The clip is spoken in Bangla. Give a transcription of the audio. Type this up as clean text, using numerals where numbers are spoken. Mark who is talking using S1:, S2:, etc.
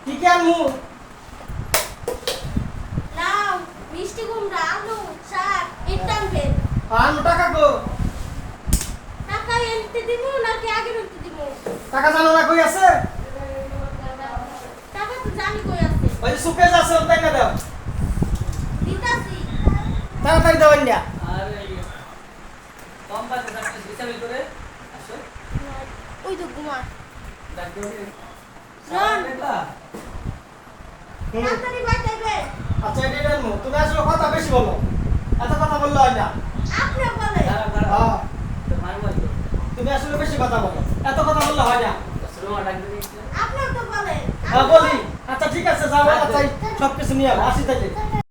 S1: কি কি আনমু?
S2: লাউ, মিষ্টি কুমড়া, আলু, শাক, ইত্যাদি।
S1: আনমু টাকা কো?
S2: টাকা এনতে দিমু নাকি আগে এনতে দিমু?
S1: টাকা জানো না কই আছে?
S2: টাকা তো জানি কই আছে।
S1: ওই যে সুকেজ আছে ওই টাকা দাও।
S2: দিতাছি।
S1: তাড়াতাড়ি দাও ইন্ডিয়া।
S3: আরে কম বাজে থাকলে হিসাব করে আসো।
S2: ওই তো ঘুমা।
S3: ডাক দিও নি।
S2: রন।
S3: দেখলা?
S2: তাড়াতাড়ি বাইতে
S1: আচ্ছা এটা আনমু। তুমি আসলে কথা বেশি বলো। এত কথা বললে হয় না।
S2: আপনি বলে।
S3: দাঁড়াও দাঁড়াও।
S1: হ্যাঁ,
S3: তো মারবো তো।
S1: তুমি আসলে বেশি কথা বলো। এত কথা বললে হয় না।
S3: রোমা ডাক দিও নি।
S2: আপনি তো বলে।
S1: হ্যাঁ বলি। আচ্ছা ঠিক আছে যাও আচ্ছা সবকিছু নিয়ে আসি তাইলে।